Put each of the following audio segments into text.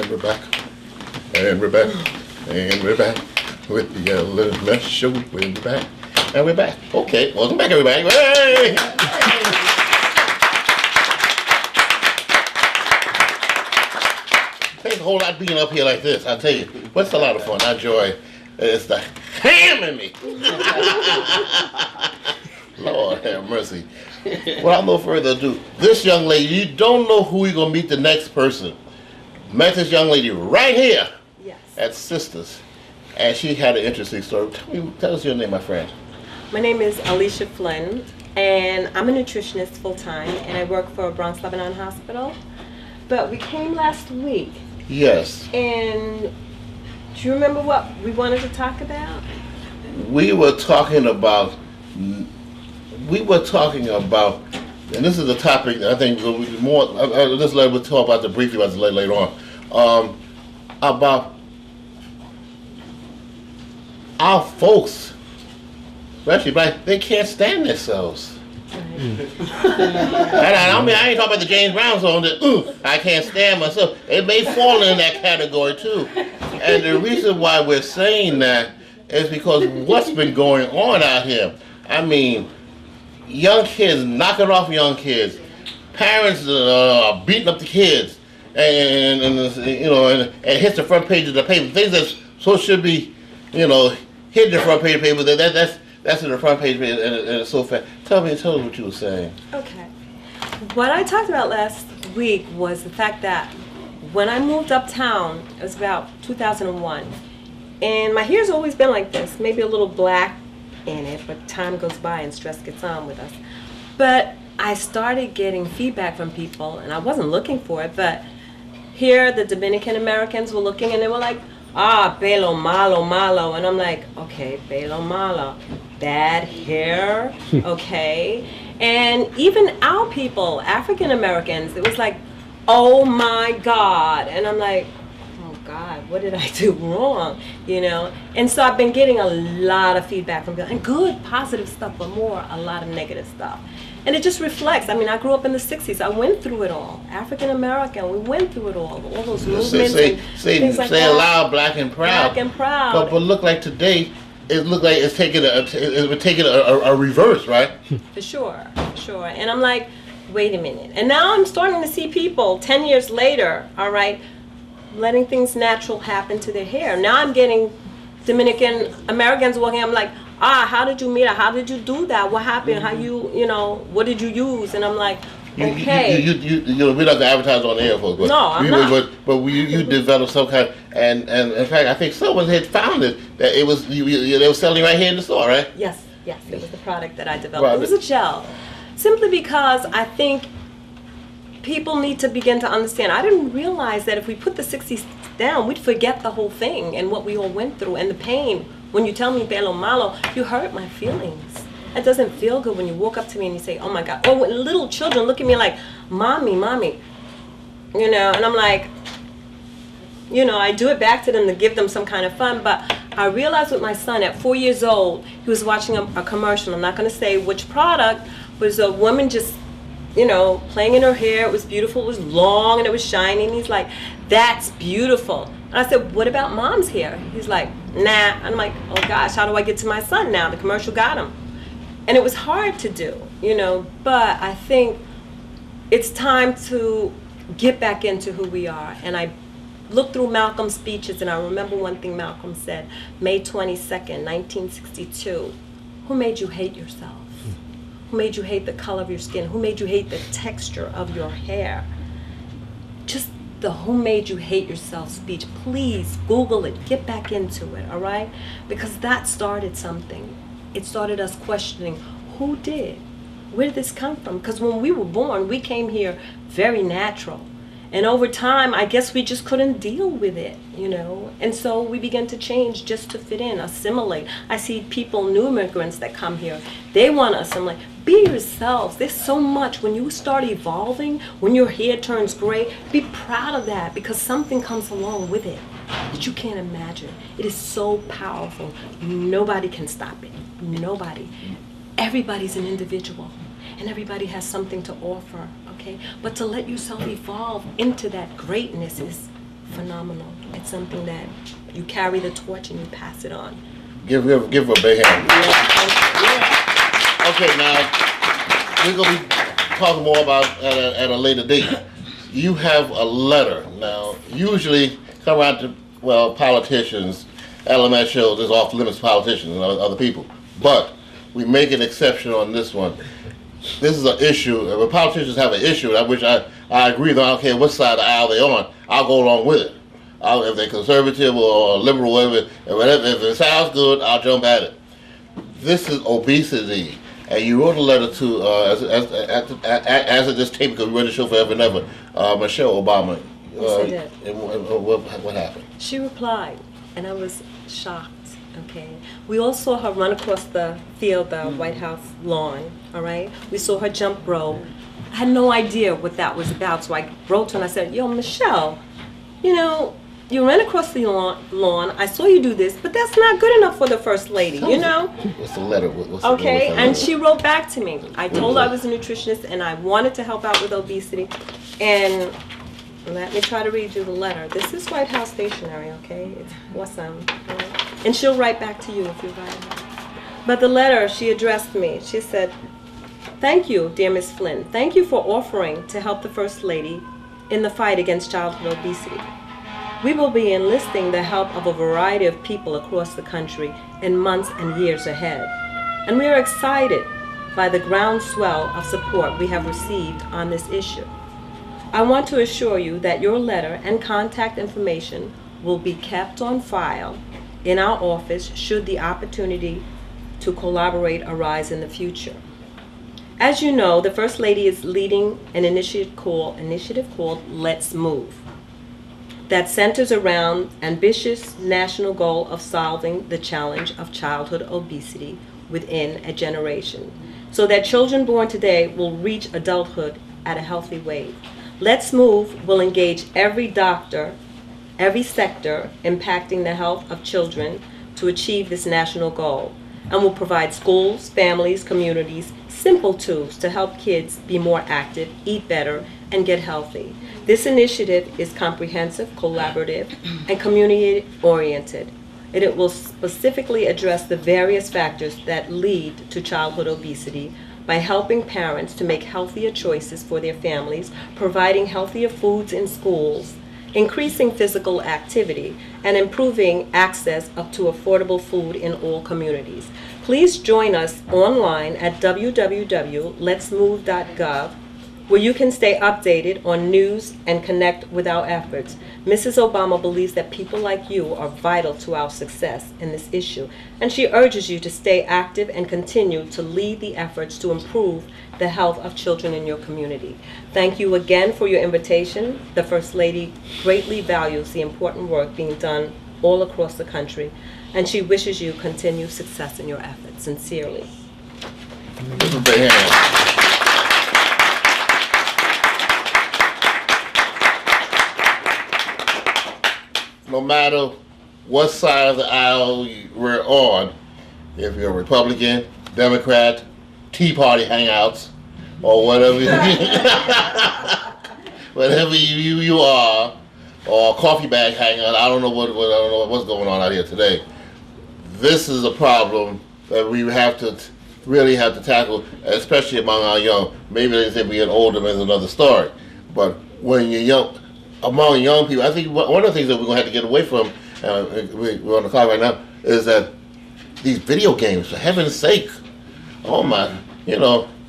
And we're back. And we're back. And we're back with the LMS Show. We're back. And we're back. Okay, welcome back, everybody. Hey! Takes a whole lot being up here like this, I'll tell you. But it's a lot of fun. I enjoy it. It's the ham in me. Lord have mercy. Without no further ado, this young lady, you don't know who you're going to meet the next person. Met this young lady right here at Sisters, and she had an interesting story. Tell us your name, my friend. My name is Alicia Flynn, and I'm a nutritionist full-time, and I work for Bronx Lebanon Hospital. But we came last week. Yes. And do you remember what we wanted to talk about? We were talking about, and this is a topic that I think more, we'll talk about briefly about this later on, about our folks, especially black, they can't stand themselves. And I ain't talking about the James Brown song that, I can't stand myself. It may fall in that category too. And the reason why we're saying that is because what's been going on out here. I mean, young kids knocking off young kids, parents beating up the kids, and hits the front page of the paper. Things that so should be, hit the front page of the paper. That's in the front page, and it's so fast. Tell us what you were saying. Okay. What I talked about last week was the fact that when I moved uptown, it was about 2001, and my hair's always been like this, maybe a little black in it, but time goes by and stress gets on with us. But I started getting feedback from people, and I wasn't looking for it, but here the Dominican Americans were looking, and they were like, pelo malo, malo. And I'm like, okay, pelo malo. Bad hair, okay. And even our people, African Americans, it was like, oh my God. And I'm like, oh God, what did I do wrong? And so I've been getting a lot of feedback from people, and good, positive stuff, but a lot of negative stuff. And it just reflects. I mean, I grew up in the 60s. I went through it all. African American, we went through it all those movements and things like that. Say aloud, black and proud. Black and proud. But look like today, it looked like it's taking a reverse, right? For sure. And I'm like, wait a minute. And now I'm starting to see people 10 years later, all right, letting things natural happen to their hair. Now I'm getting Dominican Americans walking. I'm like, how did you meet her? How did you do that? What happened? How what did you use? And I'm like, okay. We're not to advertise on the air, folks. But no, I'm not. But you developed some kind, and in fact, I think someone had found it that it was they were selling right here in the store, right? Yes, it was the product that I developed. Right. It was a gel, simply because I think people need to begin to understand. I didn't realize that if we put the 60s down, we'd forget the whole thing and what we all went through and the pain. When you tell me pelo malo, you hurt my feelings. It doesn't feel good when you walk up to me and you say, oh my God. Or when little children look at me like, mommy, and I'm like, I do it back to them to give them some kind of fun. But I realized with my son at 4 years old, he was watching a commercial. I'm not going to say which product, was a woman just, playing in her hair. It was beautiful. It was long and it was shiny. And he's like, that's beautiful. And I said, what about mom's hair? He's like, nah. And I'm like, oh gosh, how do I get to my son now? The commercial got him. And it was hard to do, but I think it's time to get back into who we are. And I looked through Malcolm's speeches, and I remember one thing Malcolm said, May 22nd, 1962, who made you hate yourself? Who made you hate the color of your skin? Who made you hate the texture of your hair? Just the who made you hate yourself speech. Please Google it, get back into it, all right? Because that started something. It started us questioning, who did? Where did this come from? Because when we were born, we came here very natural. And over time, I guess we just couldn't deal with it, And so we began to change just to fit in, assimilate. I see people, new immigrants that come here, they want to assimilate. Be yourselves. There's so much. When you start evolving, when your hair turns gray, be proud of that, because something comes along with it that you can't imagine. It is so powerful. Nobody can stop it. Nobody. Everybody's an individual, and everybody has something to offer, okay? But to let yourself evolve into that greatness is phenomenal. It's something that you carry the torch and you pass it on. Give her a big hand. Yeah. Okay, now we're gonna be talking more about at a later date. You have a letter now. Usually, come around to politicians, LMS Show. There's off limits politicians and other people, but we make an exception on this one. This is an issue. If politicians have an issue, which I agree with, I don't care what side of the aisle they're on, I'll go along with it. If they're conservative or liberal, whatever, if it sounds good, I'll jump at it. This is obesity, and you wrote a letter to, as of this tape, because we run the show forever and ever, Michelle Obama. Yes, I did. And what happened? She replied, and I was shocked. Okay. We all saw her run across the field, the White House lawn. All right. We saw her jump rope. I had no idea what that was about, so I wrote to her and I said, "Yo, Michelle, you ran across the lawn. I saw you do this, but that's not good enough for the First Lady, What's the letter? Okay, and she wrote back to me. I told her I was a nutritionist and I wanted to help out with obesity. And let me try to read you the letter. This is White House stationery, okay? It's awesome. And she'll write back to you if you write it. But the letter, she addressed me. She said, "Thank you, dear Ms. Flynn. Thank you for offering to help the First Lady in the fight against childhood obesity. We will be enlisting the help of a variety of people across the country in months and years ahead. And we are excited by the groundswell of support we have received on this issue. I want to assure you that your letter and contact information will be kept on file in our office should the opportunity to collaborate arise in the future. As you know, the First Lady is leading an initiative called Let's Move that centers around ambitious national goal of solving the challenge of childhood obesity within a generation, so that children born today will reach adulthood at a healthy weight. Let's Move will engage every doctor, every sector impacting the health of children to achieve this national goal, and will provide schools, families, communities simple tools to help kids be more active, eat better, and get healthy. This initiative is comprehensive, collaborative, and community-oriented. It will specifically address the various factors that lead to childhood obesity by helping parents to make healthier choices for their families, providing healthier foods in schools, increasing physical activity, and improving access to affordable food in all communities. Please join us online at www.letsmove.gov, where you can stay updated on news and connect with our efforts. Mrs. Obama believes that people like you are vital to our success in this issue, and she urges you to stay active and continue to lead the efforts to improve the health of children in your community. Thank you again for your invitation. The First Lady greatly values the important work being done all across the country, and she wishes you continued success in your efforts. Sincerely. No matter what side of the aisle we're on, if you're a Republican, Democrat, Tea Party hangouts, or whatever, whatever you are, or coffee bag hangout, I don't know what's going on out here today. This is a problem that we really have to tackle, especially among our young. Maybe they say we get older, is another story. But when you're young, among young people, I think one of the things that we're going to have to get away from, we're on the clock right now, is that these video games, for heaven's sake, oh my,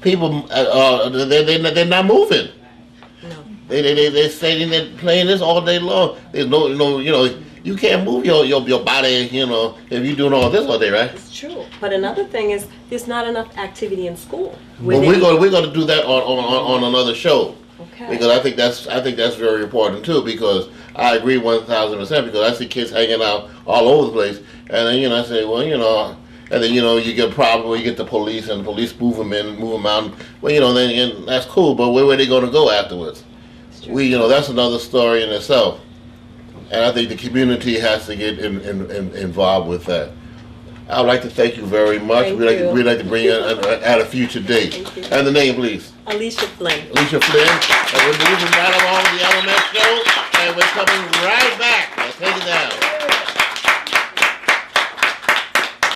people, they're not moving. No. They're sitting there playing this all day long. There's no, you can't move your body, if you're doing all this all day, right? It's true. But another thing is, there's not enough activity in school. Well, we're going to do that on another show. Okay. Because I think that's very important too. Because I agree 1,000%. Because I see kids hanging out all over the place, and then I say, well, and then you get a problem where you get the police, and the police move them out. Well, then that's cool, but where are they going to go afterwards? That's another story in itself. And I think the community has to get involved with that. I would like to thank you very much. We'd like to bring you at a future date. Thank you. And the name, please. Alicia Flynn. Alicia Flynn. And we're moving right along